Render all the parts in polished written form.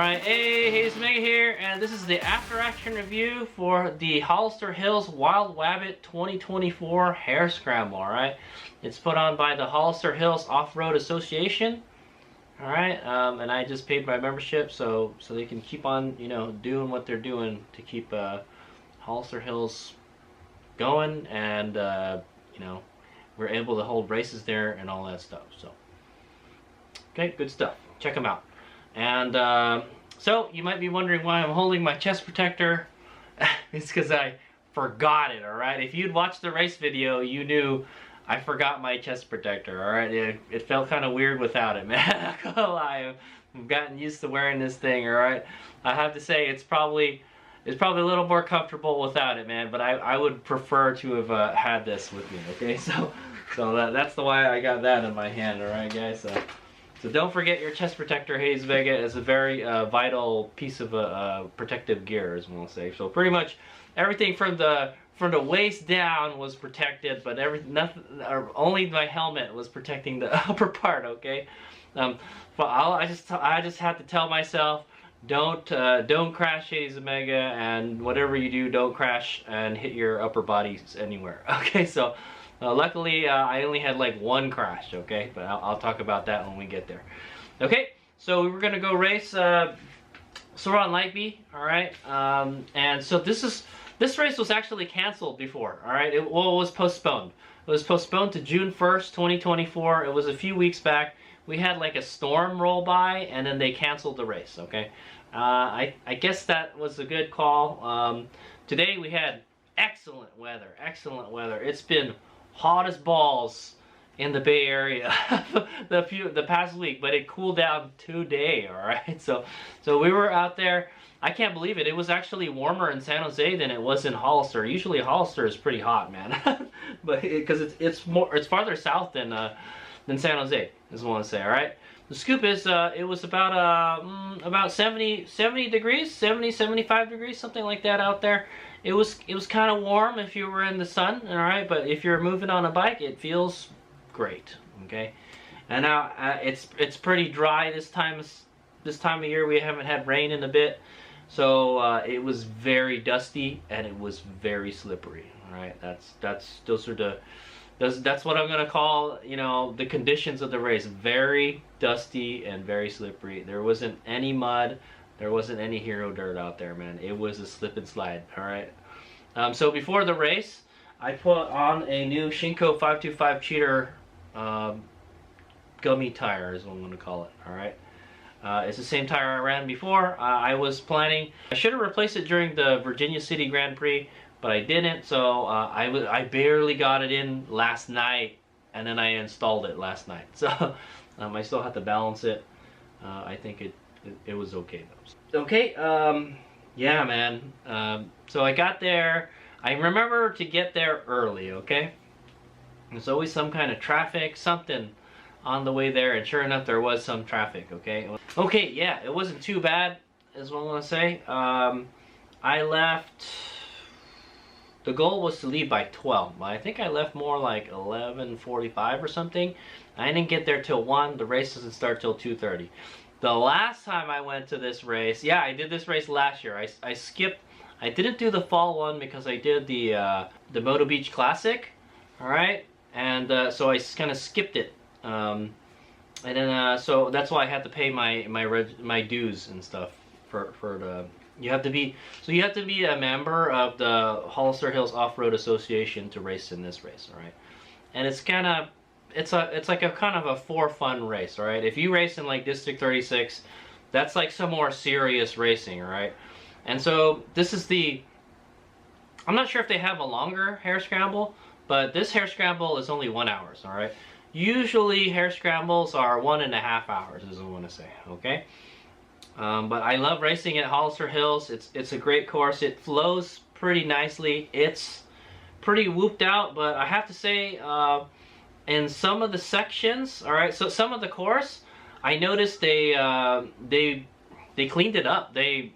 Alright, hey, HadesOmega here, and this is the after-action review for the Hollister Hills Wild Wabbit 2024 Hare Scramble, alright? It's put on by the Hollister Hills Offroad Association, alright? And I just paid my membership so they can keep on, you know, doing what they're doing to keep Hollister Hills going, and, you know, we're able to hold races there and all that stuff, so. Okay, good stuff. Check them out. And so you might be wondering why I'm holding my chest protector. It's because I forgot it, alright? If you'd watched the race video, you knew I forgot my chest protector, alright? It felt kind of weird without it, man. I'm not gonna lie. I've gotten used to wearing this thing, alright? I have to say it's probably a little more comfortable without it, man, but I would prefer to have had this with me, okay? So that's the why I got that in my hand, alright, guys? So don't forget your chest protector. HadesOmega is a very vital piece of protective gear, as we'll say. So pretty much everything from the waist down was protected, but only my helmet was protecting the upper part. Okay, but I just have to tell myself, don't crash, HadesOmega, and whatever you do, don't crash and hit your upper bodies anywhere. Okay, so. Luckily, I only had like one crash, okay? But I'll talk about that when we get there. Okay, so we were gonna go race Sur Ron Light Bee, all right? And so this race was actually canceled before, all right? It was postponed. It was postponed to June 1st, 2024. It was a few weeks back. We had like a storm roll by, and then they canceled the race, okay? I guess that was a good call. Today we had excellent weather, excellent weather. It's been hot as balls in the Bay Area the past week, but it cooled down today, all right? So we were out there. I can't believe it. It was actually warmer in San Jose than it was in Hollister. Usually Hollister is pretty hot, man, but because it's farther south than San Jose, is what I want to say, all right? The scoop is it was about 70 degrees, 75 degrees, something like that out there. It was kind of warm if you were in the sun, all right, but if you're moving on a bike, it feels great, okay? And now it's pretty dry this time of year. We haven't had rain in a bit, so it was very dusty and it was very slippery, all right? Those are that's what I'm gonna call, you know, the conditions of the race. Very dusty and very slippery. There wasn't any mud. There wasn't any hero dirt out there, man. It was a slip and slide, all right? So before the race, I put on a new Shinko 525 Cheater gummy tire, is what I'm gonna call it, all right? It's the same tire I ran before. I was planning, I should have replaced it during the Virginia City Grand Prix, but I didn't, so I barely got it in last night, and then I installed it last night. So I still have to balance it. I think it was okay though. Okay, yeah, man. So I got there. I remember to get there early, okay? There's always some kind of traffic, something on the way there, and sure enough, there was some traffic, okay? Okay, yeah, it wasn't too bad, is what I want to say. I left. The goal was to leave by 12, but I think I left more like 11:45 or something. I didn't get there till 1. The race doesn't start till 2:30. The last time I went to this race, yeah, I did this race last year. I skipped. I didn't do the fall one because I did the Moto Beach Classic, all right, and so I kind of skipped it. And then so that's why I had to pay my dues and stuff for the. You have to be a member of the Hollister Hills Off-Road Association to race in this race, all right? And it's like a kind of a for fun race, all right? If you race in like District 36, that's like some more serious racing, all right? And so this is I'm not sure if they have a longer Hare Scramble, but this Hare Scramble is only 1 hour, all right? Usually Hare Scrambles are 1.5 hours, is what I want to say, okay? But I love racing at Hollister Hills. It's a great course. It flows pretty nicely. It's pretty whooped out, but I have to say, in some of the sections, all right, so some of the course, I noticed they cleaned it up. They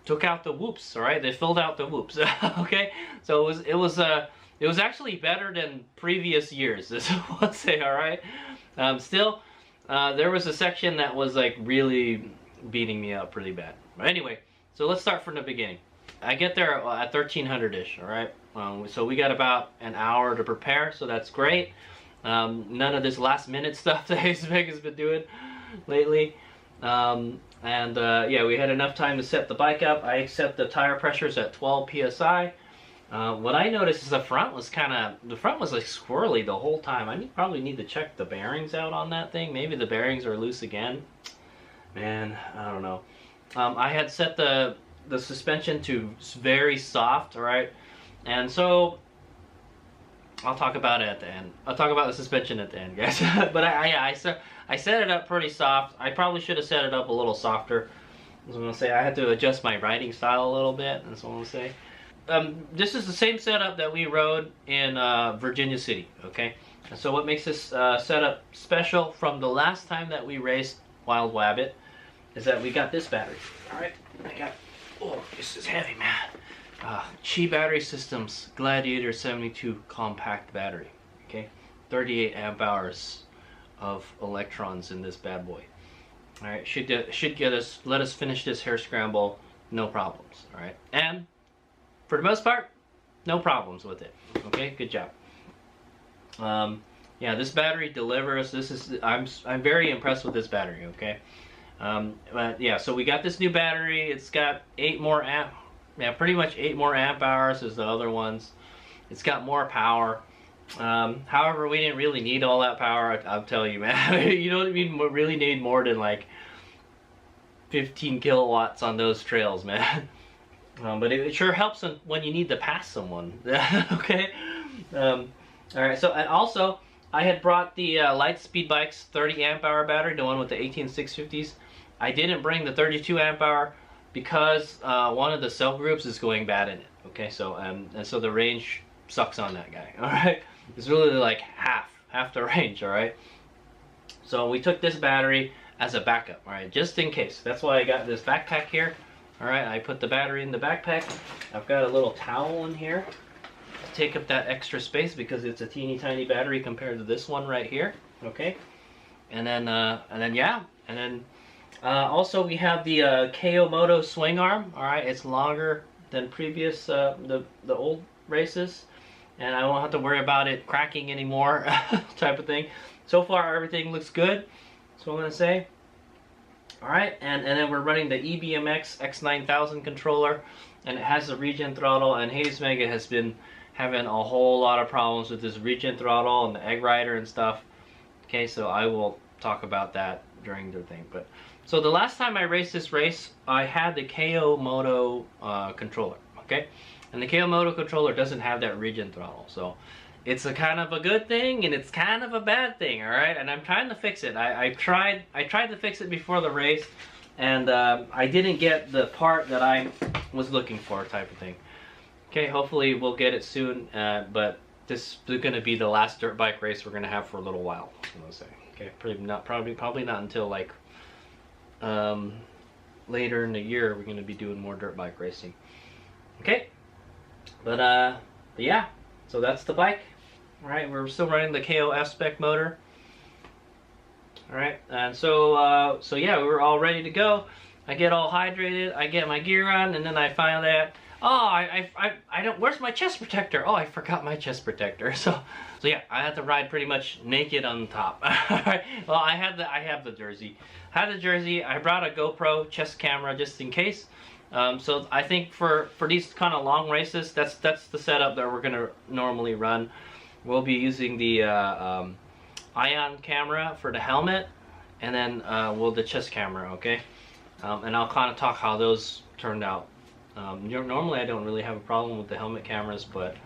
took out the whoops, all right? They filled out the whoops, okay? So it was actually better than previous years, is what I'll say, all right? Still, there was a section that was like really beating me up pretty bad. But anyway, so let's start from the beginning. I get there at 1300-ish, all right? So we got about an hour to prepare, so that's great. None of this last minute stuff that HadesOmega's been doing lately. Yeah, we had enough time to set the bike up. I set the tire pressures at 12 psi. What I noticed is the front was like squirrely the whole time. I probably need to check the bearings out on that thing. Maybe the bearings are loose again. Man, I don't know. I had set the suspension to very soft, all right? And so I'll talk about it at the end. I'll talk about the suspension at the end, guys. But I set it up pretty soft. I probably should have set it up a little softer. That's what I'm gonna say. I had to adjust my riding style a little bit. That's what I'm gonna say. This is the same setup that we rode in Virginia City, okay? And so what makes this setup special from the last time that we raced Wild Wabbit is that we got this battery. All right, oh, this is heavy, man. Qi Battery Systems Gladiator 72 compact battery, okay? 38 amp hours of electrons in this bad boy. All right, should let us finish this Hare Scramble, no problems, all right? And for the most part, no problems with it. Okay, good job. Yeah, this battery delivers. I'm very impressed with this battery. Okay, but yeah, so we got this new battery. It's got 8 more amp. Yeah, pretty much 8 more amp hours as the other ones. It's got more power. However, we didn't really need all that power. I'll tell you, man. You don't even really need more than like 15 kilowatts on those trails, man. But it sure helps when you need to pass someone. Okay. All right. So, and also I had brought the Lightspeed Bikes 30 amp hour battery, the one with the 18650s. I didn't bring the 32 amp hour because one of the cell groups is going bad in it. Okay. So and so the range sucks on that guy. All right. It's really like half the range. All right. So we took this battery as a backup. All right, just in case. That's why I got this backpack here. All right, I put the battery in the backpack. I've got a little towel in here to take up that extra space because it's a teeny tiny battery compared to this one right here. Okay, and then also we have the KO Moto swing arm. All right, it's longer than previous the old races, and I won't have to worry about it cracking anymore, type of thing. So far, everything looks good. That's what I'm gonna say. Alright, and then we're running the EBMX X9000 controller, and it has the regen throttle, and HadesOmega has been having a whole lot of problems with this regen throttle and the egg rider and stuff. Okay, so I will talk about that during the thing. But so the last time I raced this race, I had the KO Moto controller, okay? And the KO Moto controller doesn't have that regen throttle, so it's a kind of a good thing and it's kind of a bad thing, all right? And I'm trying to fix it. I tried to fix it before the race, and I didn't get the part that I was looking for, type of thing. Okay, hopefully we'll get it soon, but this is going to be the last dirt bike race we're going to have for a little while, I'm going to say. Okay, probably not until like later in the year we're going to be doing more dirt bike racing. Okay, but yeah, so that's the bike. All right, we're still running the KO F-Spec motor. All right, and so yeah, we were all ready to go. I get all hydrated, I get my gear on, and then I find out, oh, I don't, where's my chest protector? Oh, I forgot my chest protector. So yeah, I had to ride pretty much naked on top. All right, well, I have the jersey. I had the jersey. I brought a GoPro chest camera just in case. So I think for these kind of long races, that's the setup that we're gonna normally run. We'll be using the ion camera for the helmet, and then the chest camera, okay? And I'll kind of talk how those turned out. Normally I don't really have a problem with the helmet cameras, but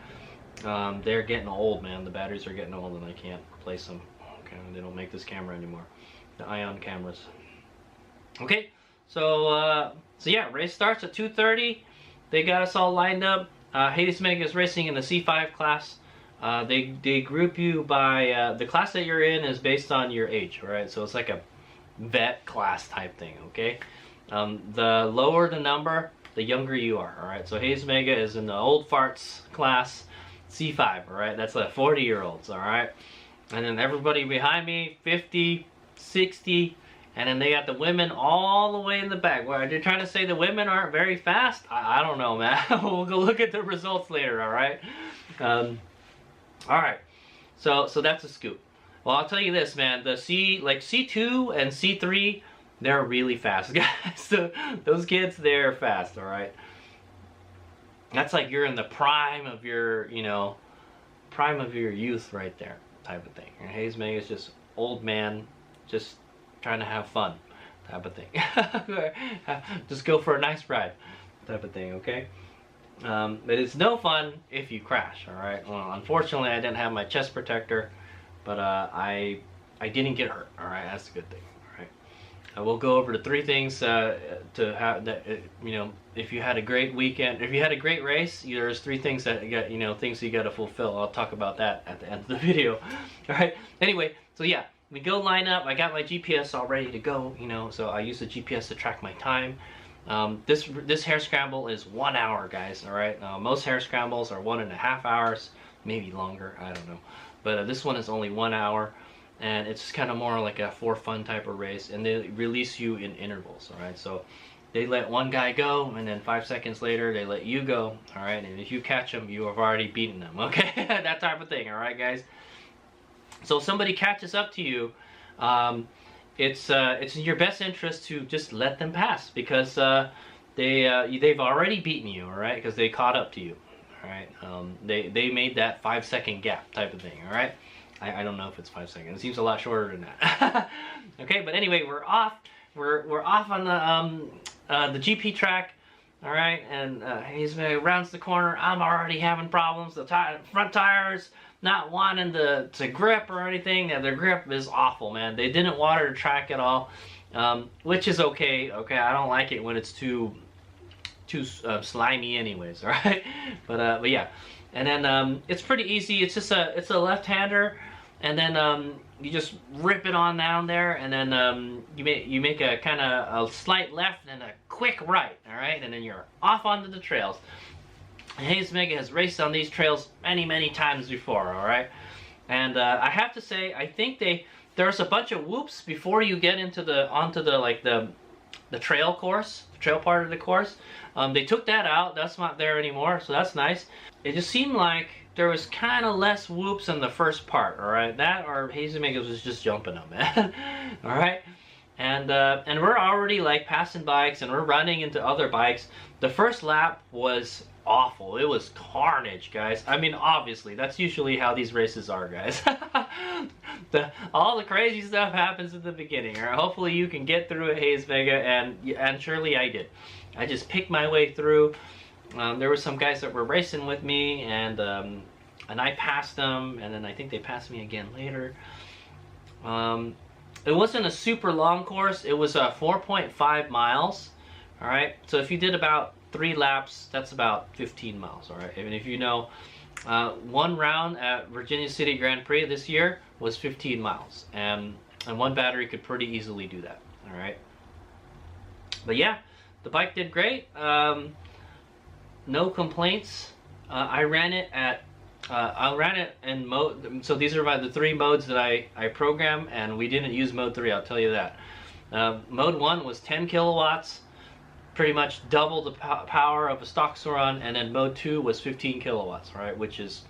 they're getting old, man. The batteries are getting old and I can't replace them. Okay, they don't make this camera anymore. The ion cameras. Okay, so yeah, race starts at 2:30. They got us all lined up. HadesOmega is racing in the C-5 class. They group you by the class that you're in is based on your age, right? So it's like a vet class type thing, okay? The lower the number, the younger you are, all right? So HadesOmega is in the old farts class, C5, all right? That's like 40-year-olds, all right? And then everybody behind me, 50, 60, and then they got the women all the way in the back. Well, they're trying to say the women aren't very fast. I don't know, man. We'll go look at the results later. All right. All right. So that's a scoop. Well, I'll tell you this, man. The C2 and C3, they're really fast, guys. Those kids, they're fast. All right. That's like you're in the prime of your, prime of your youth right there, type of thing. And HadesOmega is just old man, just trying to have fun, type of thing. Just go for a nice ride, type of thing. Okay. But it's no fun if you crash. All right. Well, unfortunately, I didn't have my chest protector, but I didn't get hurt. All right. That's a good thing. All right. We'll go over the 3 things to have that. If you had a great weekend, if you had a great race, there's 3 things that you got. Things you got to fulfill. I'll talk about that at the end of the video. All right. Anyway, so yeah, we go line up. I got my GPS all ready to go. So I use the GPS to track my time. This hare scramble is 1 hour, guys. All right. Most hare scrambles are 1.5 hours, maybe longer. I don't know. But this one is only 1 hour, and it's kind of more like a for fun type of race. And they release you in intervals. All right. So they let one guy go, and then 5 seconds later they let you go. All right. And if you catch them, you have already beaten them. Okay. That type of thing. All right, guys. So if somebody catches up to you, it's in your best interest to just let them pass, because they've already beaten you, all right? Because they caught up to you, all right? They made that 5-second gap type of thing, all right? I don't know if it's 5 seconds. It seems a lot shorter than that. Okay, but anyway, we're off. We're off on the GP track, all right? And he's rounds the corner. I'm already having problems. The front tires not wanting to grip or anything. Their grip is awful, man. They didn't water the track at all, which is okay. Okay, I don't like it when it's too slimy, anyways. All right, but yeah, and then it's pretty easy. It's just it's a left-hander, and then you just rip it on down there, and then you make a kind of a slight left and a quick right. All right, and then you're off onto the trails. HadesOmega has raced on these trails many times before, all right? And I have to say, I think there's a bunch of whoops before you get onto the trail course, the trail part of the course. They took that out. That's not there anymore, so that's nice. It just seemed like there was kind of less whoops in the first part, all right? That or HadesOmega was just jumping them, man. All right? And we're already like passing bikes, and we're running into other bikes. The first lap was awful. It was carnage, guys. I mean, obviously, that's usually how these races are, guys. All the crazy stuff happens at the beginning. Or hopefully you can get through it, HadesOmega, and surely I did. I just picked my way through. There were some guys that were racing with me, and I passed them, and then I think they passed me again later. It wasn't a super long course. It was 4.5 miles. All right. So if you did about 3 laps, that's about 15 miles. All right. And if you know, one round at Virginia City Grand Prix this year was 15 miles, and one battery could pretty easily do that. All right. But yeah, the bike did great. No complaints. I ran it in mode. So these are the 3 modes that I program, and we didn't use mode 3. I'll tell you that. Mode 1 was 10 kilowatts, pretty much double the power of a stock Sur Ron, and then mode 2 was 15 kilowatts, right, which is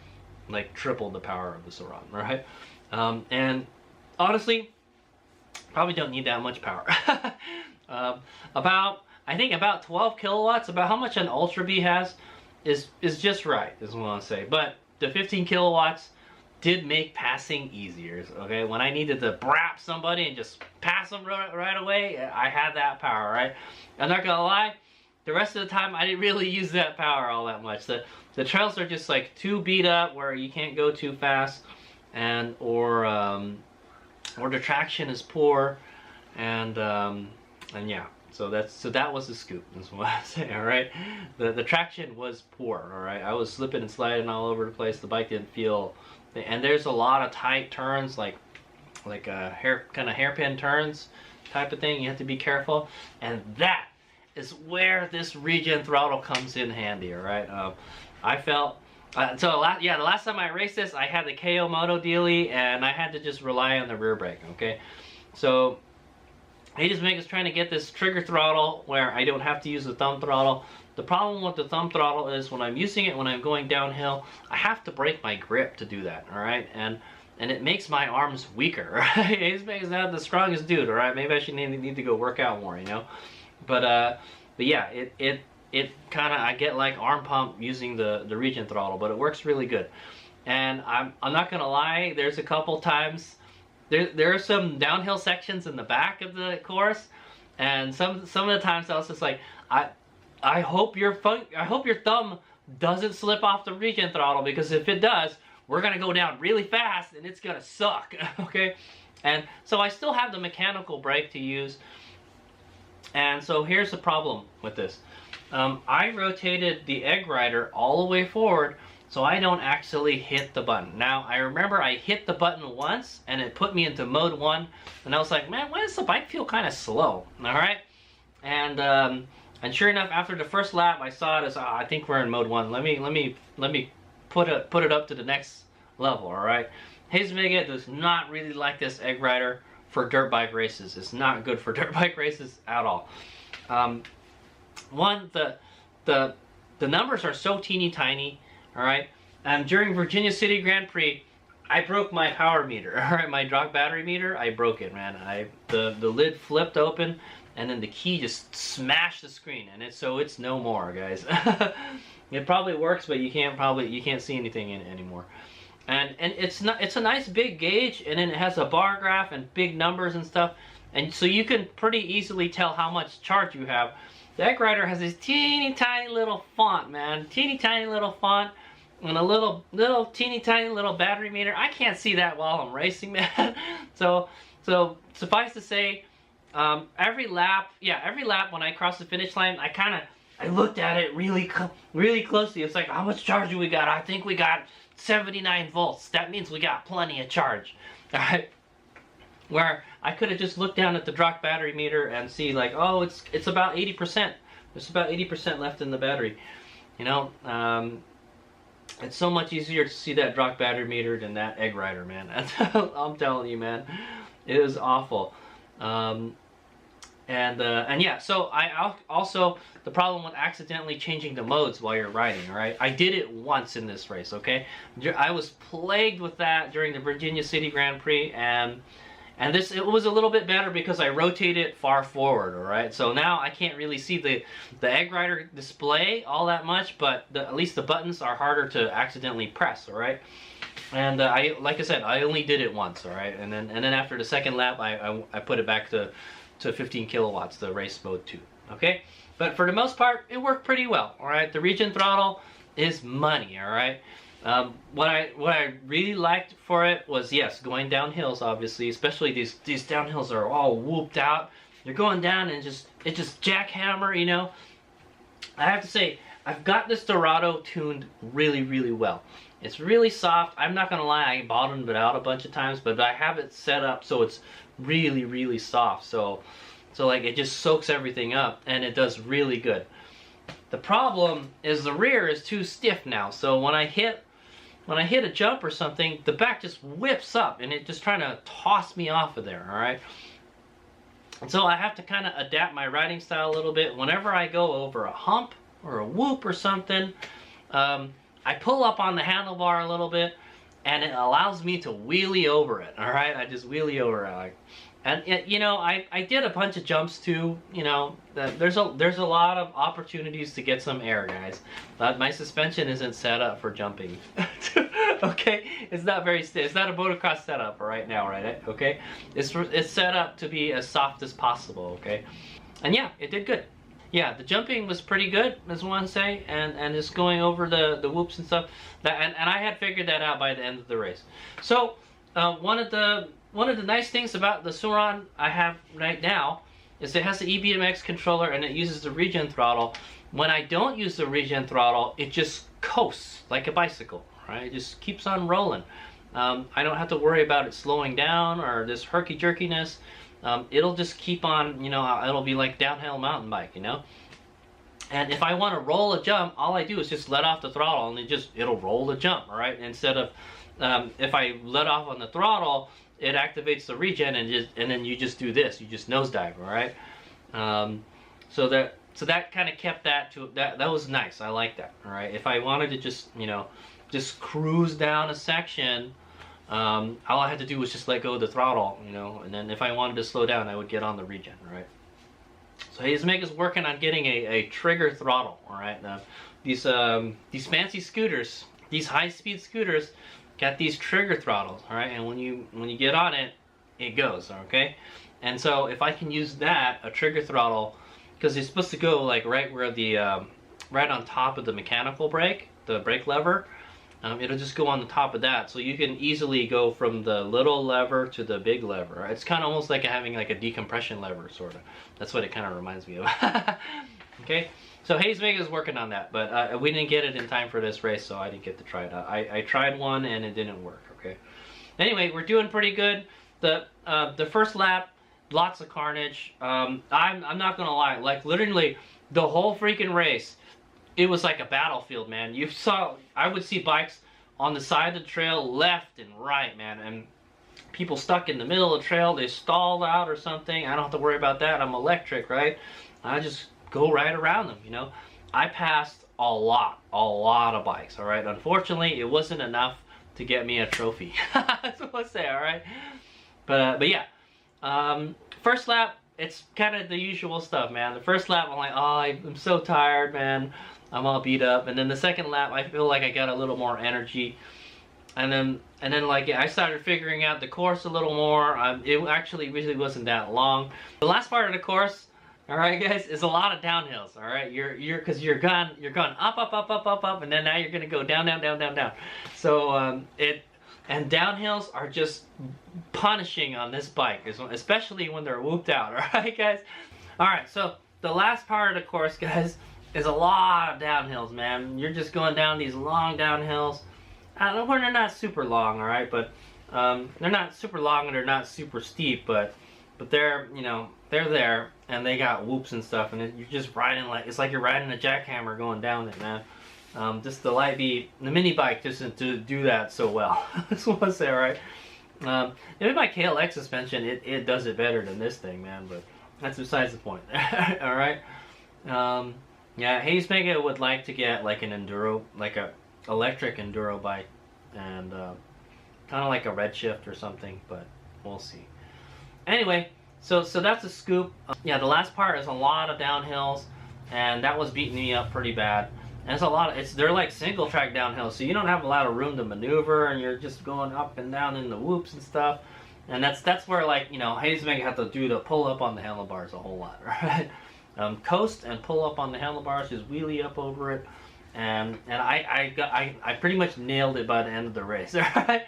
like triple the power of the Sur Ron, right? And honestly, probably don't need that much power. I think about 12 kilowatts, about how much an Ultra Bee has, is just right, is what I want to say. But the 15 kilowatts did make passing easier, okay? When I needed to brap somebody and just pass them right away, I had that power, right? I'm not gonna lie, the rest of the time I didn't really use that power all that much. The trails are just like too beat up where you can't go too fast, or the traction is poor, and yeah. So that was the scoop, is what I say, all right? The traction was poor, all right? I was slipping and sliding all over the place. The bike didn't feel, and there's a lot of tight turns, like kind of hairpin turns type of thing. You have to be careful, and that is where this regen throttle comes in handy, all right? I felt, the last time I raced this, I had the KO Moto dealie, and I had to just rely on the rear brake, okay? So HadesOmega is trying to get this trigger throttle where I don't have to use the thumb throttle. The problem with the thumb throttle is when I'm using it, when I'm going downhill, I have to break my grip to do that, all right? And it makes my arms weaker, right? HadesOmega's not the strongest dude, all right? Maybe I should need to go work out more, you know? But yeah, it kind of, I get like arm pump using the regen throttle, but it works really good. And I'm not gonna lie, there's a couple times, there are some downhill sections in the back of the course, and some of the times I was just like, I hope your thumb doesn't slip off the regen throttle, because if it does, we're gonna go down really fast and it's gonna suck. Okay, and so I still have the mechanical brake to use. And so here's the problem with this. I rotated the egg rider all the way forward so I don't actually hit the button. Now, I remember I hit the button once and it put me into mode 1, and I was like, man, why does the bike feel kind of slow? All right, and sure enough, after the first lap, I saw it as, I think we're in mode 1. Let me put it up to the next level. All right, HadesOmega does not really like this egg rider for dirt bike races. It's not good for dirt bike races at all. One, the numbers are so teeny tiny. All right, during Virginia City Grand Prix, I broke my power meter. All right, my drop battery meter, I broke it, man. The lid flipped open, and then the key just smashed the screen, and it's no more, guys. It probably works, but you can't see anything in it anymore. And it's a nice big gauge, and then it has a bar graph and big numbers and stuff, and so you can pretty easily tell how much charge you have. The egg rider has this teeny tiny little font, man, teeny tiny little font, and a little teeny tiny little battery meter. I can't see that while I'm racing, man. So suffice to say, every lap when I cross the finish line, I looked at it really closely. It's like, how much charge do we got? I think we got 79 volts. That means we got plenty of charge. All right. Where I could have just looked down at the drop battery meter and see like, oh, it's about 80%. There's about 80% left in the battery. You know, it's so much easier to see that drop battery meter than that egg rider, man. I'm telling you, man, it was awful. And yeah, so I also, the problem with accidentally changing the modes while you're riding, all right? I did it once in this race, okay? I was plagued with that during the Virginia City Grand Prix, and it was a little bit better because I rotated it far forward, all right? So now I can't really see the egg rider display all that much, but at least the buttons are harder to accidentally press, all right? And like I said, I only did it once, all right? And then after the second lap, I put it back to 15 kilowatts, the race mode 2, okay? But for the most part, it worked pretty well, all right? The regen throttle is money, all right? What I really liked for it was, yes, going down hills, obviously, especially these downhills are all whooped out. You're going down and it just jackhammer, you know? I have to say, I've got this Dorado tuned really, really well. It's really soft. I'm not gonna lie, I bottomed it out a bunch of times, but I have it set up so it's really, really soft. So like it just soaks everything up, and it does really good. The problem is the rear is too stiff now. So when I hit a jump or something, the back just whips up, and it just trying to toss me off of there. All right. And so I have to kind of adapt my riding style a little bit. Whenever I go over a hump or a whoop or something, I pull up on the handlebar a little bit, and it allows me to wheelie over it. All right, I just wheelie over it. You know, I did a bunch of jumps too. You know, there's a lot of opportunities to get some air, guys. But my suspension isn't set up for jumping. Okay, it's not very stiff. It's not a motocross setup right now, right? Okay, it's set up to be as soft as possible. Okay, and yeah, it did good. Yeah, the jumping was pretty good, as one say, and just going over the whoops and stuff. And I had figured that out by the end of the race. So one of the nice things about the Sur Ron I have right now is it has the EBMX controller and it uses the regen throttle. When I don't use the regen throttle, it just coasts like a bicycle, right? It just keeps on rolling. I don't have to worry about it slowing down or this herky-jerkiness. It'll just keep on, you know, it'll be like downhill mountain bike, you know? And if I want to roll a jump, all I do is just let off the throttle and it'll roll the jump, all right? Instead of, if I let off on the throttle, it activates the regen, and then you just do this. You just nosedive, all right? So that kind of kept that to that was nice. I like that, all right? If I wanted to just, you know, just cruise down a section, all I had to do was just let go of the throttle, you know, and then if I wanted to slow down, I would get on the regen, right? So HadesOmega's working on getting a trigger throttle, all right? These fancy scooters, these high-speed scooters, got these trigger throttles, all right? And when you get on it, it goes, okay? And so if I can use that, a trigger throttle, because it's supposed to go like right where the right on top of the mechanical brake, the brake lever. It'll just go on the top of that, so you can easily go from the little lever to the big lever. It's kind of almost like having like a decompression lever, sort of. That's what it kind of reminds me of. Okay, so HadesOmega is working on that, but we didn't get it in time for this race, so I didn't get to try it out. I tried one and it didn't work. Okay. Anyway, we're doing pretty good. The first lap, lots of carnage. I'm not gonna lie, like literally the whole freaking race, it was like a battlefield, man. I would see bikes on the side of the trail, left and right, man, and people stuck in the middle of the trail. They stalled out or something. I don't have to worry about that. I'm electric, right? I just go right around them, you know. I passed a lot of bikes, all right? Unfortunately, it wasn't enough to get me a trophy. That's what I'll say, all right? But yeah, first lap, it's kind of the usual stuff, man. The first lap, I'm like, oh, I'm so tired, man. I'm all beat up. And then the second lap, I feel like I got a little more energy. And then like I started figuring out the course a little more. It actually really wasn't that long. The last part of the course, all right, guys, is a lot of downhills. All right, because you're going up, and then now you're gonna go down. So and downhills are just punishing on this bike, especially when they're whooped out. All right, guys. All right, so the last part of the course, guys, is a lot of downhills, man. You're just going down these long downhills. They're not super long, all right, but they're not super long and they're not super steep, but they're, you know, they're there and they got whoops and stuff, and you're just riding like it's like you're riding a jackhammer going down it, man. Just the Light Bee, the mini bike doesn't do that so well. That's what I say, all right. Maybe my KLX suspension, it does it better than this thing, man, but that's besides the point. All right. Yeah, HadesOmega would like to get like an enduro, like a electric enduro bike, and kind of like a Redshift or something, but we'll see. Anyway, so that's a scoop. Yeah, the last part is a lot of downhills, and that was beating me up pretty bad. And it's a lot of, they're like single track downhills, so you don't have a lot of room to maneuver, and you're just going up and down in the whoops and stuff. And that's where, like, you know, HadesOmega have to do the pull up on the handlebars a whole lot, right? Coast and pull up on the handlebars, just wheelie up over it, and I pretty much nailed it by the end of the race. Right?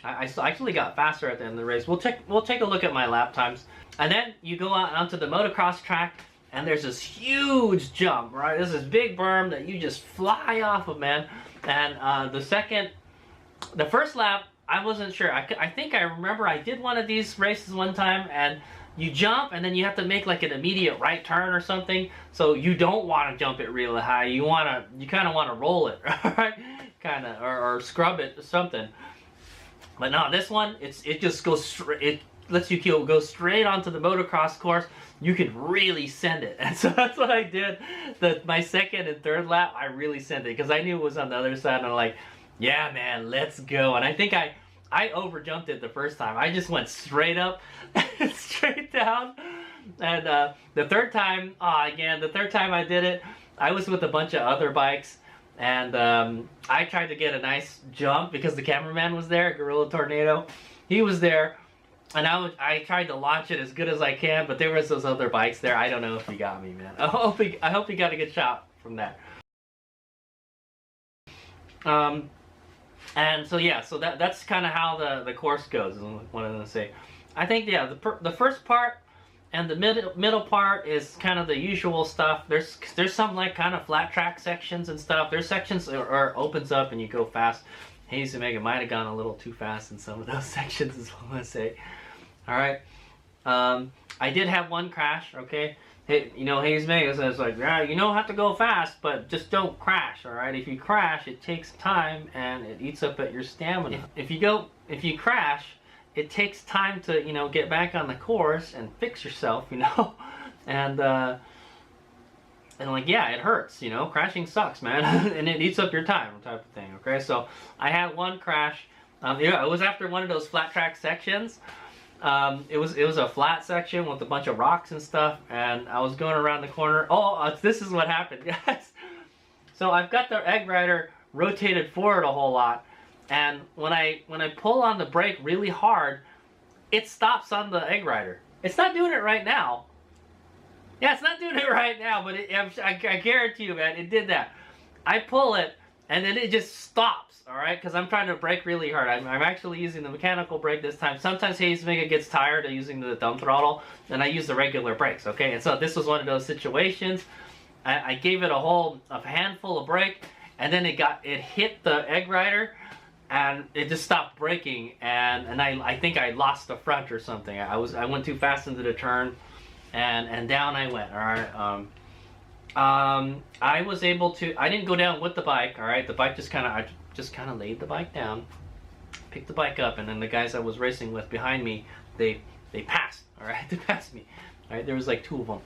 I actually got faster at the end of the race. We'll take a look at my lap times, and then you go out onto the motocross track, and there's this huge jump, right? There's this big berm that you just fly off of, man. And the first lap, I wasn't sure. I think I remember I did one of these races one time, and you jump and then you have to make like an immediate right turn or something. So you don't want to jump it really high. You kind of want to roll it, right? Kind of, or scrub it or something. But no, this one, it just goes straight. It lets you go straight onto the motocross course. You can really send it, and so that's what I did. My second and third lap, I really sent it because I knew it was on the other side, and I'm like, yeah, man, let's go. And I think I overjumped it the first time. I just went straight up, straight down. And the third time, the third time I did it, I was with a bunch of other bikes, and I tried to get a nice jump because the cameraman was there, Gorilla Tornado. He was there, and I tried to launch it as good as I can, but there was those other bikes there. I don't know if he got me, man. I hope he got a good shot from that. And so yeah, so that's kind of how the course goes, is what I'm gonna say. I think, yeah, the first part and the middle part is kind of the usual stuff. There's some like kind of flat track sections and stuff. There's sections or opens up and you go fast. HadesOmega might have gone a little too fast in some of those sections, is what I'm gonna say. All right, I did have one crash. Okay. Hey, you know, HadesOmega says like, yeah, you don't have to go fast, but just don't crash, all right? If you crash, it takes time and it eats up at your stamina. If you crash, it takes time to, you know, get back on the course and fix yourself, you know, and like, yeah, it hurts, you know, crashing sucks, man, and it eats up your time, type of thing. Okay, so I had one crash. Yeah, it was after one of those flat track sections. It was a flat section with a bunch of rocks and stuff, and I was going around the corner. Oh, this is what happened, guys. So I've got the egg rider rotated forward a whole lot, and when I pull on the brake really hard, it stops on the egg rider. It's not doing it right now. Yeah, it's not doing it right now, but I guarantee you, man, it did that. I pull it, and then it just stops, all right? Because I'm trying to brake really hard. I'm actually using the mechanical brake this time. Sometimes HadesOmega gets tired of using the thumb throttle, and I use the regular brakes, okay? And so this was one of those situations. I gave it a handful of brake, and then it hit the egg rider, and it just stopped braking, and I think I lost the front or something. I went too fast into the turn. And down I went, all right. I was able to, I didn't go down with the bike, all right. The bike I just kind of laid the bike down, picked the bike up, and then the guys I was racing with behind me, they passed, all right. They passed me, all right. There was like 2 of them.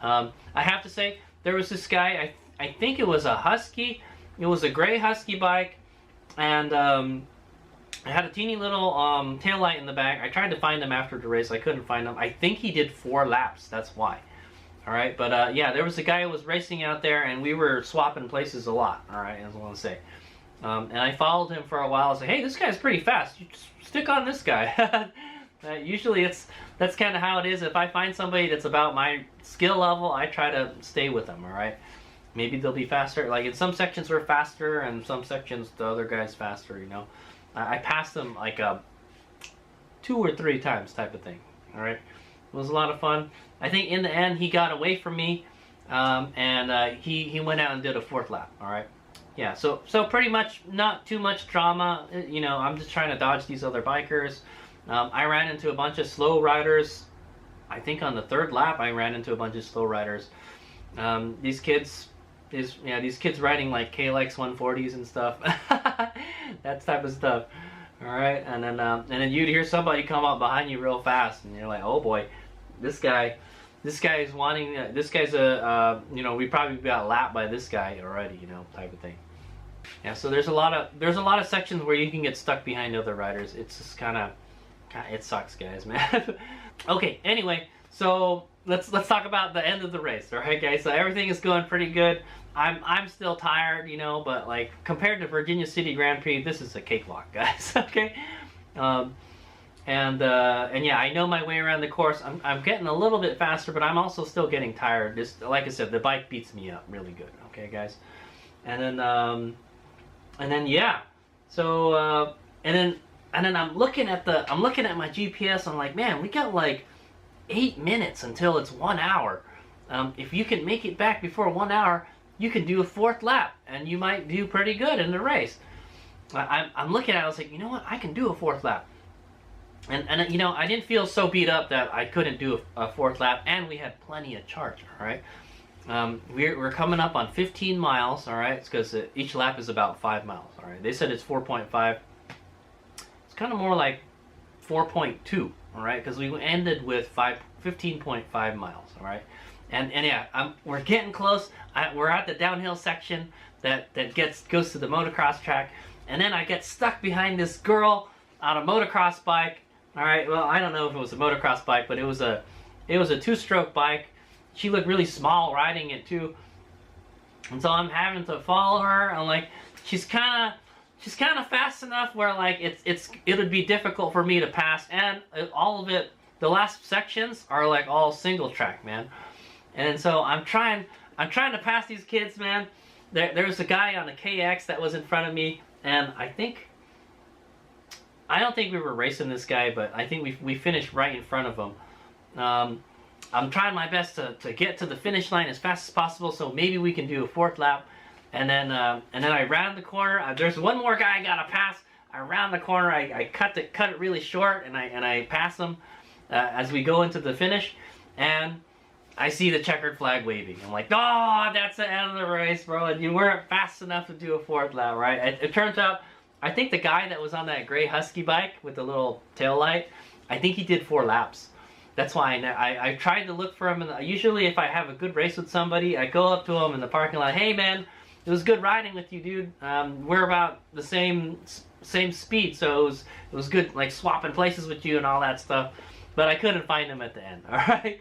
I have to say, there was this guy, I think it was a Husky. It was a gray Husky bike, and I had a teeny little tail light in the back. I tried to find him after the race. I couldn't find him. I think he did 4 laps. That's why. All right. But yeah, there was a guy who was racing out there, and we were swapping places a lot. All right, as I want to say. And I followed him for a while. I was like, hey, this guy's pretty fast. You just stick on this guy. Usually that's kind of how it is. If I find somebody that's about my skill level, I try to stay with them. All right. Maybe they'll be faster. Like in some sections we're faster, and some sections the other guy's faster. You know. I passed him like 2 or 3 times, type of thing. All right, it was a lot of fun. I think in the end he got away from me, and he went out and did a 4th lap. All right, yeah. So pretty much not too much drama. You know, I'm just trying to dodge these other bikers. I ran into a bunch of slow riders. I think on the 3rd lap I ran into a bunch of slow riders. These kids riding like KLX 140s and stuff. That type of stuff. All right, and then you'd hear somebody come up behind you real fast, and you're like, oh boy, this guy is wanting. This guy's you know, we probably got lapped by this guy already, you know, type of thing. Yeah, so there's a lot of sections where you can get stuck behind other riders. It's just it sucks, guys, man. Okay, anyway, so let's talk about the end of the race. All right, guys. So everything is going pretty good. I'm still tired, you know, but like compared to Virginia City Grand Prix, this is a cakewalk, guys. Okay, and yeah, I know my way around the course. I'm getting a little bit faster, but I'm also still getting tired. Just like I said, the bike beats me up really good. Okay, guys, and then yeah, so and then I'm looking at my GPS. I'm like, man, we got like 8 minutes until it's 1 hour. If you can make it back before 1 hour, you can do a 4th lap, and you might do pretty good in the race. I'm looking at it, I was like, you know what, I can do a 4th lap. And you know, I didn't feel so beat up that I couldn't do a 4th lap, and we had plenty of charge, all right? We're coming up on 15 miles, all right? It's because each lap is about 5 miles, all right? They said it's 4.5. It's kind of more like 4.2, all right? Because we ended with 15.5 miles, all right? And yeah, we're getting close. We're at the downhill section that goes to the motocross track, and then I get stuck behind this girl on a motocross bike. All right, well, I don't know if it was a motocross bike, but it was a 2-stroke bike. She looked really small riding it too, and so I'm having to follow her. I'm like, she's kind of fast enough where like it would be difficult for me to pass, and all of it, the last sections are like all single track, man. And so I'm trying to pass these kids, man. There's a guy on a KX that was in front of me, and I don't think we were racing this guy, but I think we finished right in front of him. I'm trying my best to get to the finish line as fast as possible, so maybe we can do a 4th lap. And then I round the corner. There's one more guy I gotta pass. I round the corner. I cut it really short, and I pass him as we go into the finish, and I see the checkered flag waving. I'm like, oh, that's the end of the race, bro. And you weren't fast enough to do a 4th lap, right? It turns out I think the guy that was on that gray Husky bike with the little tail light, I think he did 4 laps. That's why I tried to look for him. And usually if I have a good race with somebody, I go up to him in the parking lot. Hey man, it was good riding with you, dude. We're about the same speed, so it was good, like swapping places with you and all that stuff. But I couldn't find him at the end. All right,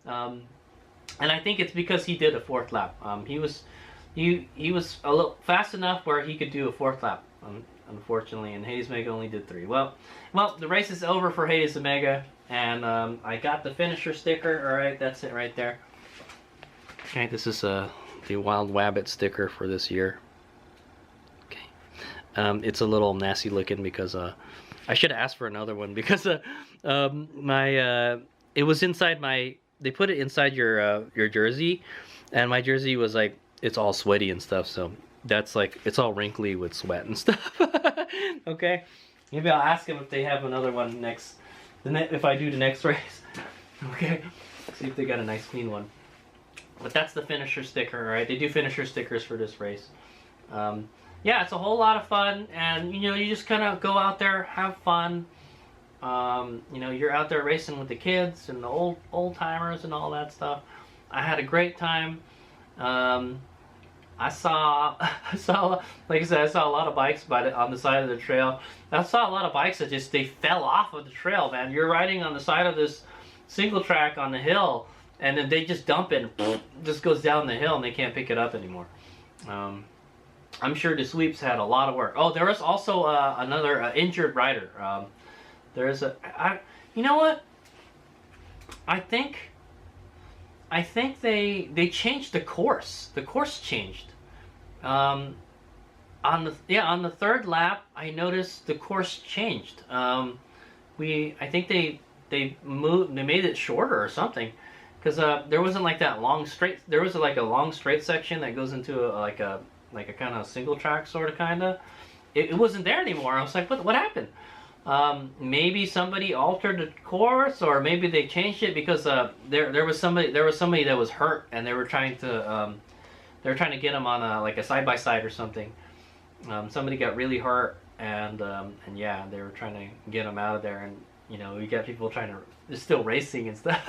and I think it's because he did a 4th lap. He was a little fast enough where he could do a 4th lap. Unfortunately, and HadesOmega only did 3. Well, the race is over for HadesOmega, and I got the finisher sticker. All right, that's it right there. Okay, this is the Wild Wabbit sticker for this year. Okay, it's a little nasty looking because I should have asked for another one because it was inside my. They put it inside your jersey, and my jersey was like it's all sweaty and stuff. So that's like it's all wrinkly with sweat and stuff. Okay, maybe I'll ask them if they have another one next. If I do the next race. Okay, see if they got a nice clean one. But that's the finisher sticker, all right? They do finisher stickers for this race. Yeah, it's a whole lot of fun, and you know, you just kind of go out there, have fun. You know, you're out there racing with the kids and the old timers and all that stuff. I had a great time. I saw, like I said, I saw a lot of bikes on the side of the trail. I saw a lot of bikes that they fell off of the trail, man. You're riding on the side of this single track on the hill, and then they just dump it and just goes down the hill and they can't pick it up anymore. I'm sure the sweeps had a lot of work. Oh, there was also another injured rider. You know what? I think they changed the course. The course changed. On the 3rd lap, I noticed the course changed. I think they made it shorter or something. Because there wasn't like that long straight. There was like a long straight section that goes into like a kind of single track sort of kind of. It wasn't there anymore. I was like, what happened? Maybe somebody altered the course, or maybe they changed it because there was somebody that was hurt, and they were trying to get him on like a side by side or something. Somebody got really hurt, and yeah, they were trying to get him out of there, and you know, you got people trying to. They're still racing and stuff.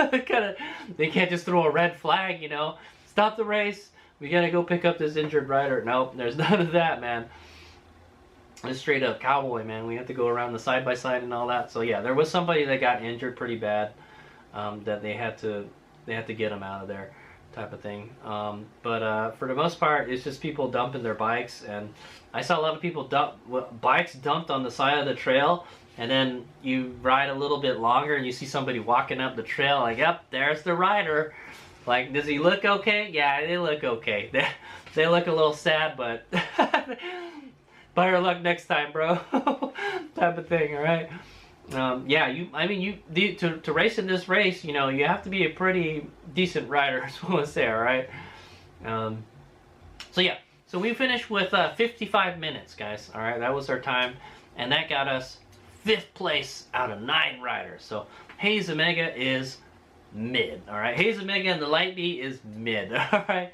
They can't just throw a red flag, you know. Stop the race. We gotta go pick up this injured rider. Nope, there's none of that, man. It's straight up cowboy, man. We have to go around the side by side and all that. So yeah, there was somebody that got injured pretty bad, that they had to get him out of there, type of thing. But for the most part, it's just people dumping their bikes, and I saw a lot of people bikes dumped on the side of the trail. And then you ride a little bit longer and you see somebody walking up the trail like, yep, there's the rider. Like, does he look okay? Yeah, they look okay. They look a little sad, but better luck next time, bro. Type of thing, all right? Yeah, to race in this race, you know, you have to be a pretty decent rider, is what I say, all right? So yeah, so we finished with 55 minutes, guys, all right? That was our time, and that got us 5th place out of 9 riders. So HadesOmega is mid, all right? HadesOmega and the Light Bee is mid, all right?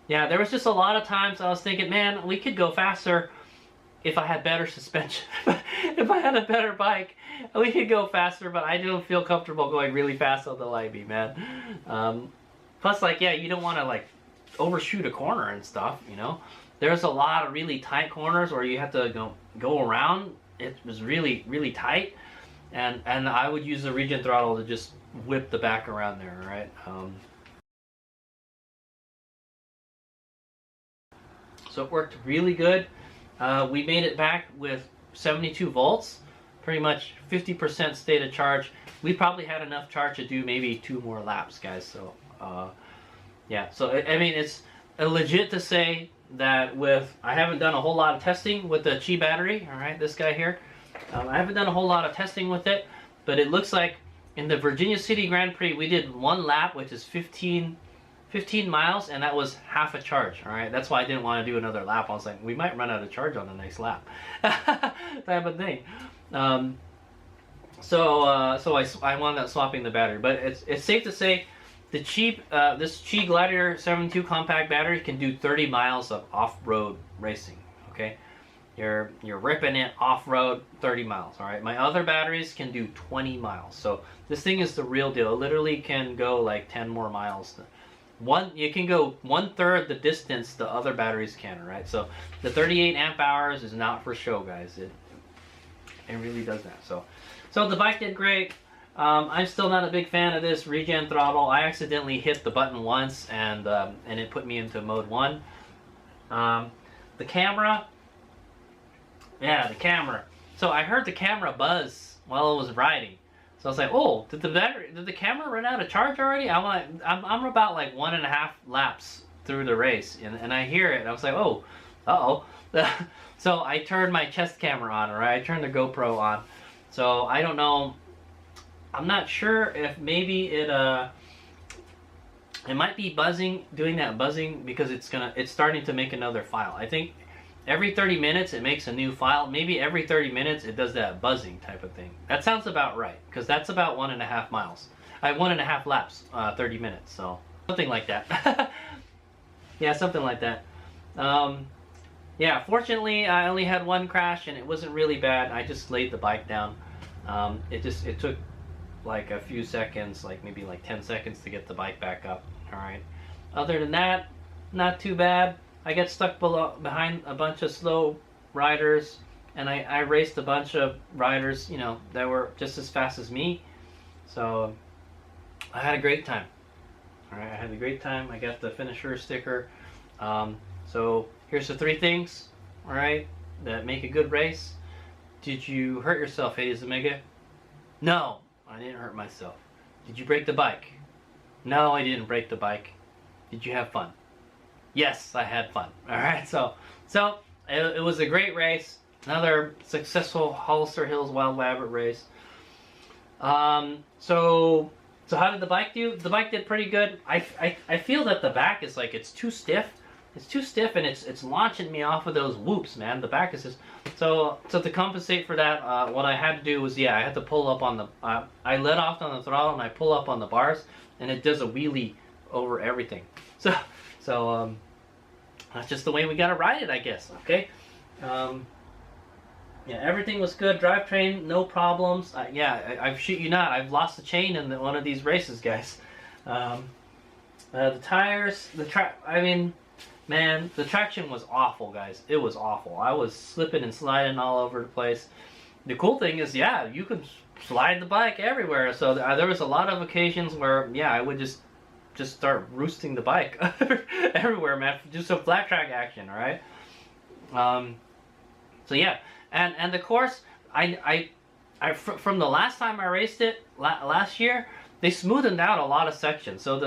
Yeah, there was just a lot of times I was thinking, man, we could go faster if I had better suspension. If I had a better bike, we could go faster, but I don't feel comfortable going really fast on the Light Bee, man. Plus, like, yeah, you don't want to, like, overshoot a corner and stuff, you know? There's a lot of really tight corners where you have to go around. It was really, really tight, and I would use the regen throttle to just whip the back around there, right? So it worked really good. We made it back with 72 volts, pretty much 50% state of charge. We probably had enough charge to do maybe 2 more laps, guys. So yeah, so I mean, it's legit to say that I haven't done a whole lot of testing with the Qi battery, all right, this guy here. I haven't done a whole lot of testing with it, but it looks like in the Virginia City Grand Prix, we did 1 lap, which is 15 miles, and that was half a charge, all right? That's why I didn't want to do another lap. I was like, we might run out of charge on the next lap, type of thing. So I wound up swapping the battery, but it's safe to say the this Qi Gladiator 72 compact battery can do 30 miles of off-road racing, okay? you're ripping it off-road 30 miles, all right? My other batteries can do 20 miles. So this thing is the real deal. It literally can go like 10 more miles. You can go 1/3 the distance the other batteries can, all right? So the 38 amp hours is not for show, guys. It really does that. So the bike did great. I'm still not a big fan of this regen throttle. I accidentally hit the button once and it put me into mode 1. The camera, yeah, the camera. So I heard the camera buzz while it was riding. So I was like, oh, did the camera run out of charge already? I'm about like 1.5 laps through the race, and I hear it. And I was like, oh, uh-oh. So I turned my chest camera on, right? I turned the GoPro on. So I don't know. I'm not sure if maybe it might be buzzing, doing that buzzing because it's starting to make another file. I think every 30 minutes it makes a new file. Maybe every 30 minutes it does that buzzing type of thing. That sounds about right because that's about 1.5 miles. 1.5 laps, 30 minutes. So something like that. Yeah, something like that. Yeah, fortunately I only had one crash and it wasn't really bad. I just laid the bike down. It took like a few seconds, like maybe like 10 seconds to get the bike back up. All right. Other than that, not too bad. I got stuck behind a bunch of slow riders, and I raced a bunch of riders, you know, that were just as fast as me. So I had a great time. All right, I had a great time. I got the finisher sticker. So here's the 3 things, all right, that make a good race. Did you hurt yourself, HadesOmega? No, I didn't hurt myself. Did you break the bike? No, I didn't break the bike. Did you have fun? Yes, I had fun. All right, so it was a great race. Another successful Hollister Hills Wild Wabbit race. So how did the bike do? The bike did pretty good. I feel that the back is like it's too stiff. It's too stiff and it's launching me off of those whoops, man. The back is just so to compensate for that. What I had to do was I had to pull up on the. I let off on the throttle and I pull up on the bars and it does a wheelie over everything. So that's just the way we gotta ride it, I guess. Okay. Yeah, everything was good. Drivetrain, no problems. I shit you not, I've lost the chain in one of these races, guys. The tires, I mean, man, the traction was awful, guys. It was awful. I was slipping and sliding all over the place. The cool thing is, you could slide the bike everywhere. So there was a lot of occasions where, I would just start roosting the bike everywhere, man. Do some flat track action, all right? So yeah, and the course, from the last time I raced it last year, they smoothed out a lot of sections. So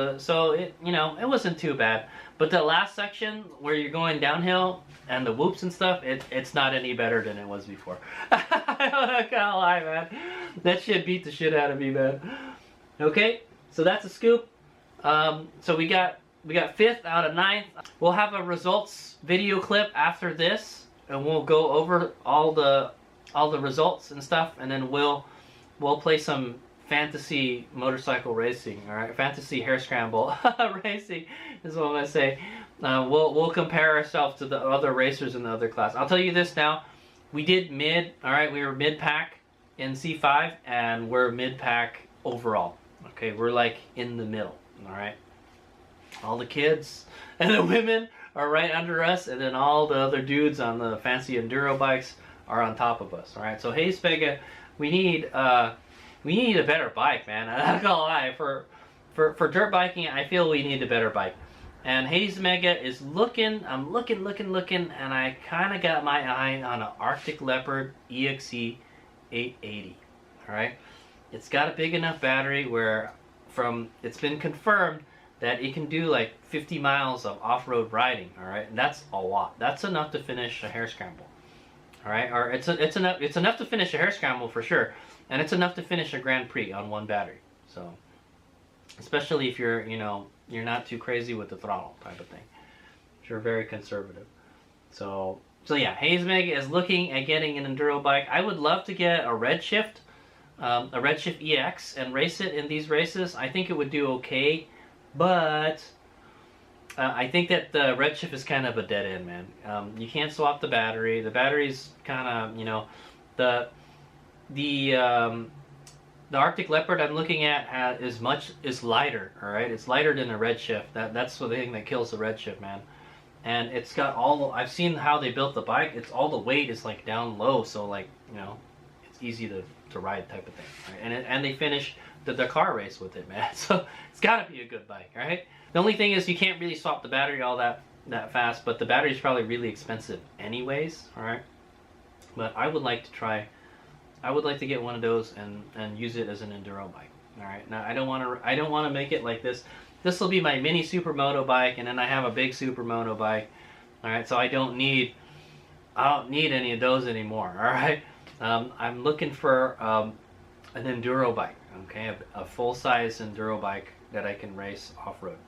it it wasn't too bad. But the last section where you're going downhill and the whoops and stuff, it's not any better than it was before. I'm not gonna lie, man. That shit beat the shit out of me, man. Okay, so that's a scoop. So we got 5th out of 9th. We'll have a results video clip after this, and we'll go over all the results and stuff, and then we'll play some fantasy motorcycle racing. All right, fantasy hare scramble racing is what I'm gonna say. We'll compare ourselves to the other racers in the other class. I'll tell you this now. We did mid. All right, we were mid pack in C-5, and we're mid pack overall. Okay, we're like in the middle. All right, all the kids and the women are right under us, and then all the other dudes on the fancy enduro bikes are on top of us. All right, so HadesOmega, we need a better bike, man. I'm not gonna lie, for dirt biking, I feel we need a better bike. And HadesOmega is looking, I'm looking, and I kind of got my eye on an Arctic Leopard EXE 880. All right, it's got a big enough battery where it's been confirmed that it can do like 50 miles of off-road riding. All right, and that's a lot. That's enough to finish a hare scramble. All right, or it's enough to finish a hare scramble for sure, and it's enough to finish a Grand Prix on one battery. So, especially if you're you're not too crazy with the throttle type of thing. If you're very conservative. So yeah, HadesOmega is looking at getting an enduro bike. I would love to get a Redshift EX and race it in these races. I think it would do okay, but I think that the redshift is kind of a dead end, man. You can't swap the battery. The battery's kind of, you know, the Arctic Leopard I'm looking at is lighter. All right, it's lighter than the redshift. That's the thing that kills the redshift, man. And it's got I've seen how they built the bike. It's all the weight is like down low, so like, you know, it's easy to ride type of thing. Right? And they finish the Dakar race with it, man. So it's got to be a good bike, right? The only thing is you can't really swap the battery all that fast, but the battery's probably really expensive anyways, all right? But I would like to get one of those and use it as an enduro bike. All right. Now I don't want to make it like this. This will be my mini supermoto bike, and then I have a big supermoto bike. All right. So I don't need any of those anymore. All right. I'm looking for an enduro bike. Okay, a full-size enduro bike that I can race off-road.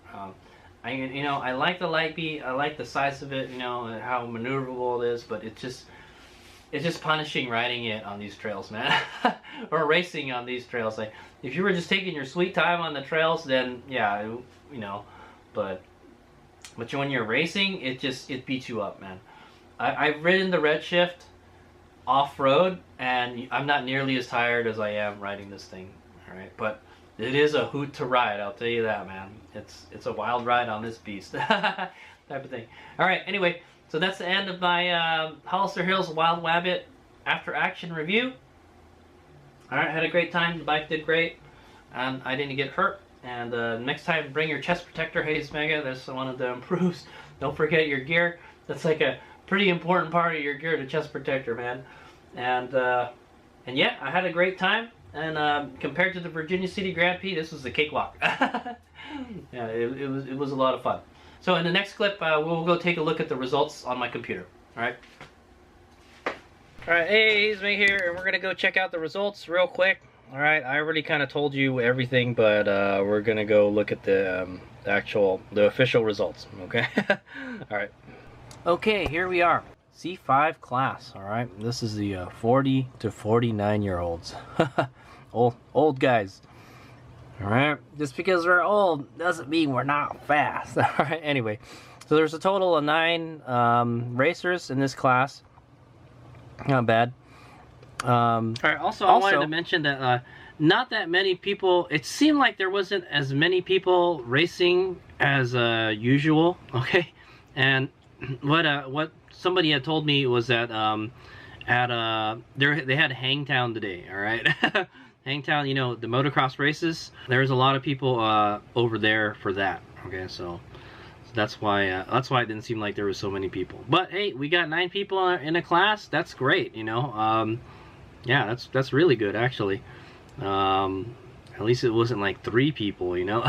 I like the Light Bee. I like the size of it. You know, and how maneuverable it is, but it's just punishing riding it on these trails, man. Or racing on these trails. Like, if you were just taking your sweet time on the trails, then yeah, you know, but when you're racing, it beats you up, man. I've ridden the redshift off-road, and I'm not nearly as tired as I am riding this thing. All right, but it is a hoot to ride, I'll tell you that, man. It's a wild ride on this beast. Type of thing. All right, anyway, so that's the end of my Hollister Hills Wild Wabbit after action review. All right, had a great time. The bike did great, and I didn't get hurt. And next time, bring your chest protector, HadesOmega. That's one of the improves. Don't forget your gear. That's like a pretty important part of your gear, the chest protector, man. And yeah, I had a great time. And compared to the Virginia City Grand Prix, this was a cakewalk. Yeah, it was a lot of fun. So in the next clip, we'll go take a look at the results on my computer. All right. All right, hey, HadesOmega here, and we're gonna go check out the results real quick. All right, I already kind of told you everything, but we're gonna go look at the official results. Okay. All right. Okay, here we are. C-5 class. All right, this is the 40 to 49-year-olds. old guys. All right, just because we're old doesn't mean we're not fast. All right, anyway, so there's a total of 9 racers in this class. Not bad. All right, also I wanted to mention that not that many people, it seemed like there wasn't as many people racing as usual. Okay, and what somebody had told me was that they had Hangtown today. All right. Hangtown, you know, the motocross races, there's a lot of people over there for that. Okay, so that's why it didn't seem like there was so many people. But hey, we got 9 people in a class. That's great, you know. Yeah, that's really good, actually. At least it wasn't like 3 people, you know.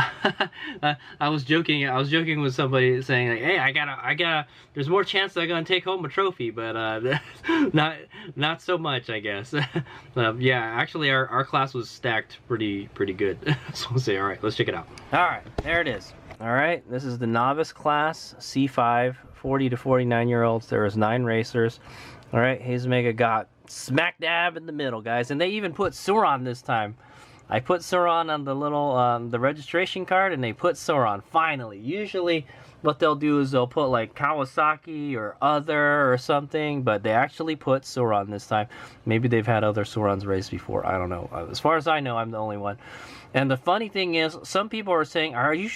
I was joking with somebody saying like, hey, I gotta there's more chance that I'm gonna take home a trophy, but not so much, I guess. Yeah, actually our class was stacked pretty good. So we'll say, all right, let's check it out. All right, there it is. All right, this is the novice class, C-5, 40 to 49-year-olds. There was 9 racers. All right, HadesOmega got smack dab in the middle, guys, and they even put Sur Ron this time. I put Sur Ron on the little the registration card, and they put Sur Ron finally. Usually what they'll do is they'll put like Kawasaki or other or something, but they actually put Sur Ron this time. Maybe they've had other Sur Rons raced before, I don't know. As far as I know, I'm the only one. And the funny thing is, some people are saying, are you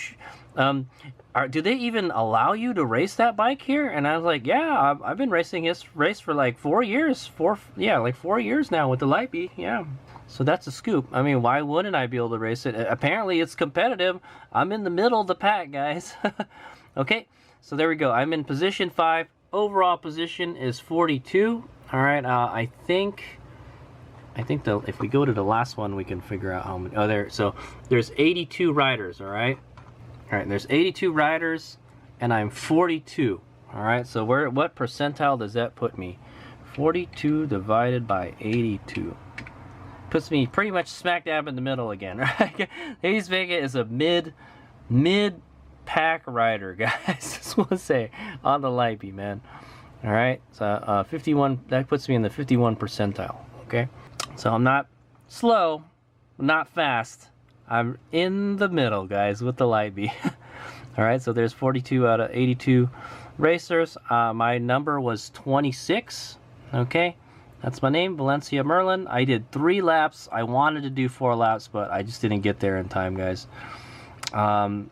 do they even allow you to race that bike here? And I was like, yeah, I've been racing this race for like 4 years. Like 4 years now with the Light Bee. Yeah. So that's a scoop. I mean, why wouldn't I be able to race it? Apparently it's competitive. I'm in the middle of the pack, guys. Okay, so there we go. I'm in position 5. Overall position is 42. All right, I think if we go to the last one, we can figure out how many. Oh, there. So there's 82 riders. All right. All right. There's 82 riders, and I'm 42. All right. So what percentile does that put me? 42 divided by 82. Puts me pretty much smack dab in the middle again, right? HadesOmega is a mid pack rider, guys. Just want to say on the Light Bee, man. All right, so 51. That puts me in the 51 percentile. Okay, so I'm not slow, not fast. I'm in the middle, guys, with the Light Bee. All right, so there's 42 out of 82 racers. My number was 26. Okay, that's my name, Valencia Merlin. I did 3 laps. I wanted to do 4 laps, but I just didn't get there in time, guys. And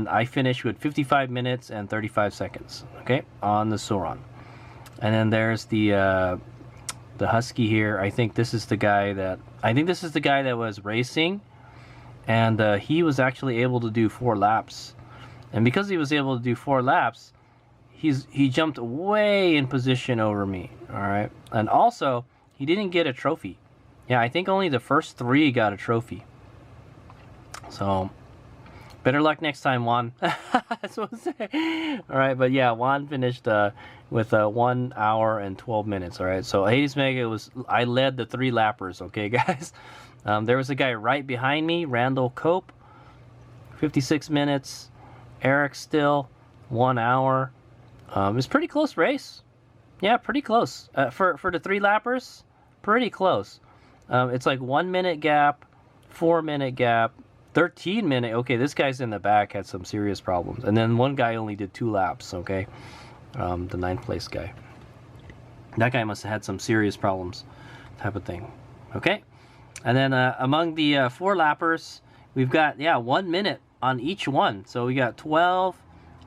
I finished with 55 minutes and 35 seconds. Okay, on the Sur Ron. And then there's the Husky here. I think this is the guy that was racing, and he was actually able to do 4 laps. And because he was able to do 4 laps, he jumped way in position over me. All right, and also he didn't get a trophy. Yeah, I think only the first 3 got a trophy. So better luck next time, Juan. That's what I say. All right, but yeah, Juan finished with 1 hour and 12 minutes. All right, so HadesOmega I led the 3 lappers. Okay, guys. There was a guy right behind me, Randall Cope, 56 minutes. Eric Still, 1 hour. It was a pretty close race. Yeah, pretty close. For the 3 lappers, pretty close. It's like 1 minute gap, 4 minute gap, 13 minute. Okay, this guy's in the back had some serious problems. And then one guy only did 2 laps, okay? The 9th place guy. That guy must have had some serious problems, type of thing. Okay? And then among the 4 lappers, we've got, 1 minute on each one. So we got 12,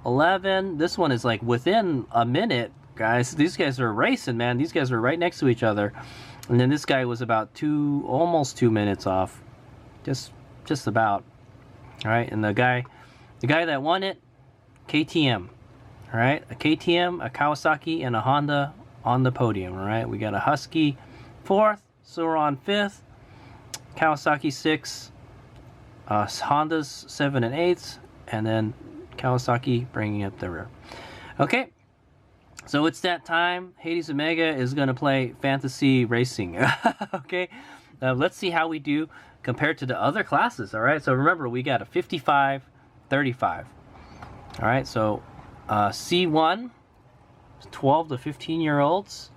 11. This one is like within a minute, guys. These guys are racing, man. These guys are right next to each other. And then this guy was about almost 2 minutes off. Just about. All right, and the guy that won it, KTM. All right, a KTM, a Kawasaki, and a Honda on the podium. All right, we got a Husky 4th, Sur Ron 5th, Kawasaki 6th, Honda's 7 and 8th, and then Kawasaki bringing up the rear. Okay, so it's that time. HadesOmega is going to play fantasy racing. Okay, let's see how we do compared to the other classes. All right, so remember, we got a 55, 35. All right, so C1, 12 to 15-year-olds.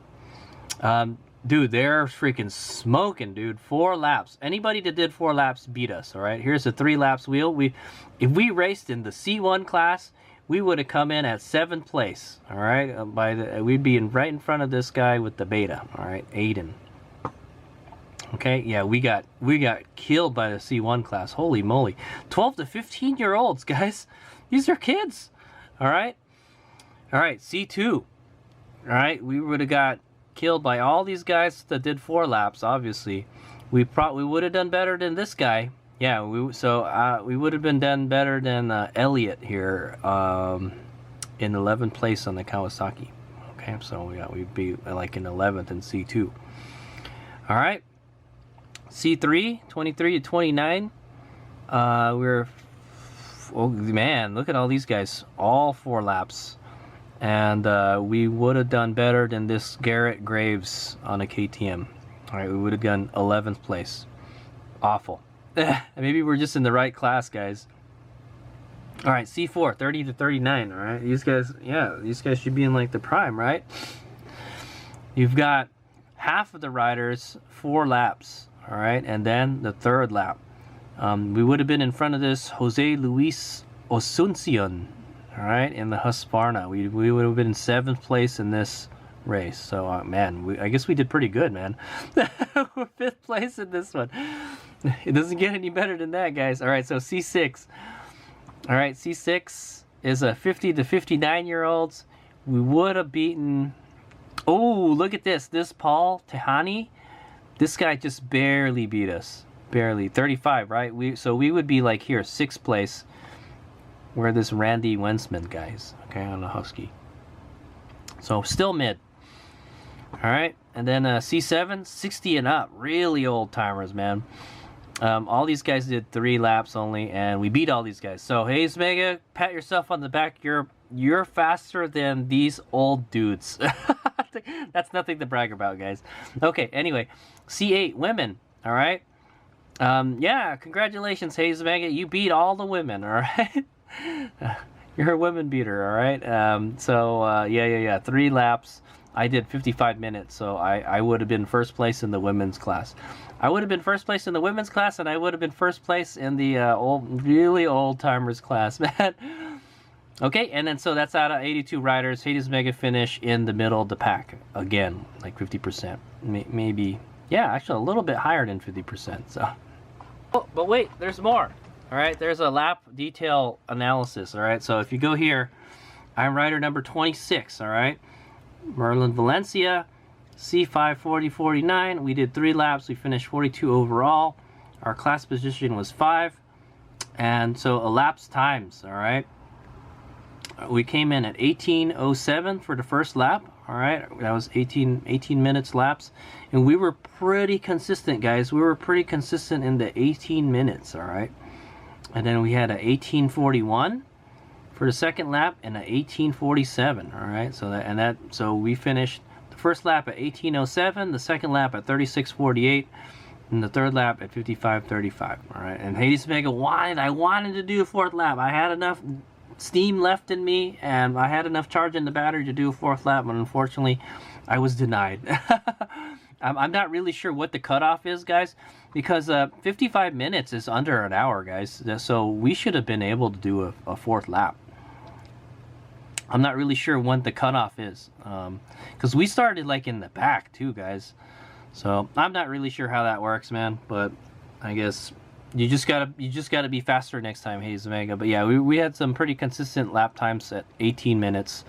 Dude, they're freaking smoking, dude. 4 laps. Anybody that did 4 laps beat us, all right? Here's a 3 laps wheel. If we raced in the C1 class, we would have come in at 7th place, all right? We'd be right in front of this guy with the beta, all right? Aiden. Okay, yeah, we got killed by the C1 class. Holy moly. 12 to 15-year-olds, guys. These are kids, all right? All right, C2. All right, we would have got killed by all these guys that did 4 laps. Obviously, we would have done better than this guy. Yeah, we would have been done better than Elliot here in 11th place on the Kawasaki. Okay, so yeah, we'd be like in 11th in C2. All right, C3, 23 to 29. Oh man, look at all these guys, all 4 laps. And we would have done better than this Garrett Graves on a KTM. All right, we would have done 11th place. Awful. Maybe we're just in the right class, guys. All right, C4, 30 to 39. All right, these guys, these guys should be in like the prime, right? You've got half of the riders 4 laps. All right, and then the 3rd lap. We would have been in front of this Jose Luis Asuncion. All right, in the Husqvarna, we would have been in 7th place in this race. So, man, I guess we did pretty good, man. We're 5th place in this one. It doesn't get any better than that, guys. All right, so C6. All right, C6 is a 50 to 59-year-olds. We would have beaten... Oh, look at this. This Paul Tehani, this guy just barely beat us. Barely. 35, right? So we would be like here, 6th place. Where this Randy Wensman guys, okay, on the Husky. So still mid. All right, and then C7, 60 and up, really old timers, man. All these guys did 3 laps only, and we beat all these guys. So HadesOmega, pat yourself on the back. You're faster than these old dudes. That's nothing to brag about, guys. Okay, anyway, C8, women. All right. Yeah, congratulations, HadesOmega. You beat all the women. All right. You're a women beater, all right? Yeah. 3 laps. I did 55 minutes, so I would have been 1st place in the women's class. I would have been 1st place in the women's class, and I would have been 1st place in the really old timers class, man. Okay, and then so that's out of 82 riders. HadesOmega finish in the middle of the pack again, like 50%, maybe. Yeah, actually a little bit higher than 50%. So, oh, but wait, there's more. All right, there's a lap detail analysis. All right, so if you go here, I'm rider number 26. All right, Merlin Valencia, C-5 40-49. We did 3 laps. We finished 42 overall. Our class position was 5, and so elapsed times. All right. We came in at 18:07 for the first lap. All right, that was 18 minutes laps, and we were pretty consistent, guys. We were pretty consistent in the 18 minutes. All right, and then we had a 18:41 for the second lap and a 18:47. All right, so we finished the first lap at 18:07, the second lap at 36:48, and the third lap at 55:35. All right, and HadesOmega I wanted to do a 4th lap. I had enough steam left in me, and I had enough charge in the battery to do a 4th lap, but unfortunately I was denied. I'm not really sure what the cutoff is, guys, because 55 minutes is under an hour, guys, so we should have been able to do a 4th lap. I'm not really sure when the cutoff is, because we started like in the back too, guys, so I'm not really sure how that works, man, but I guess you just gotta be faster next time, HadesOmega. But yeah, we had some pretty consistent lap times at 18 minutes.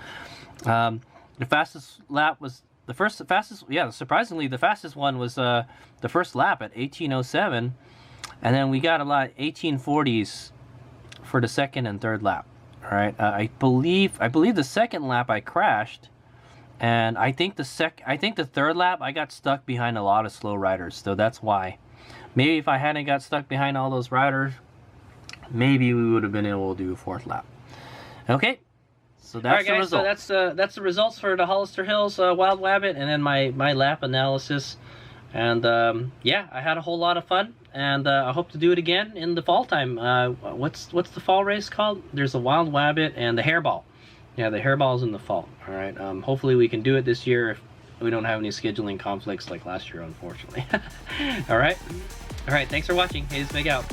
The fastest lap was surprisingly the fastest one was the first lap at 18:07, and then we got a lot of 18:40s for the second and third lap. All right, I believe the second lap I crashed, and I think the third lap I got stuck behind a lot of slow riders, so that's why. Maybe if I hadn't got stuck behind all those riders, maybe we would have been able to do a 4th lap. Okay, so that's the result. So that's the results for the Hollister Hills Wild Wabbit, and then my lap analysis. And yeah, I had a whole lot of fun, and I hope to do it again in the fall time. What's the fall race called? There's a Wild Wabbit and the Hairball. Yeah, the Hairball's in the fall. All right. Hopefully we can do it this year if we don't have any scheduling conflicts like last year, unfortunately. All right. Thanks for watching. HadesOmega out.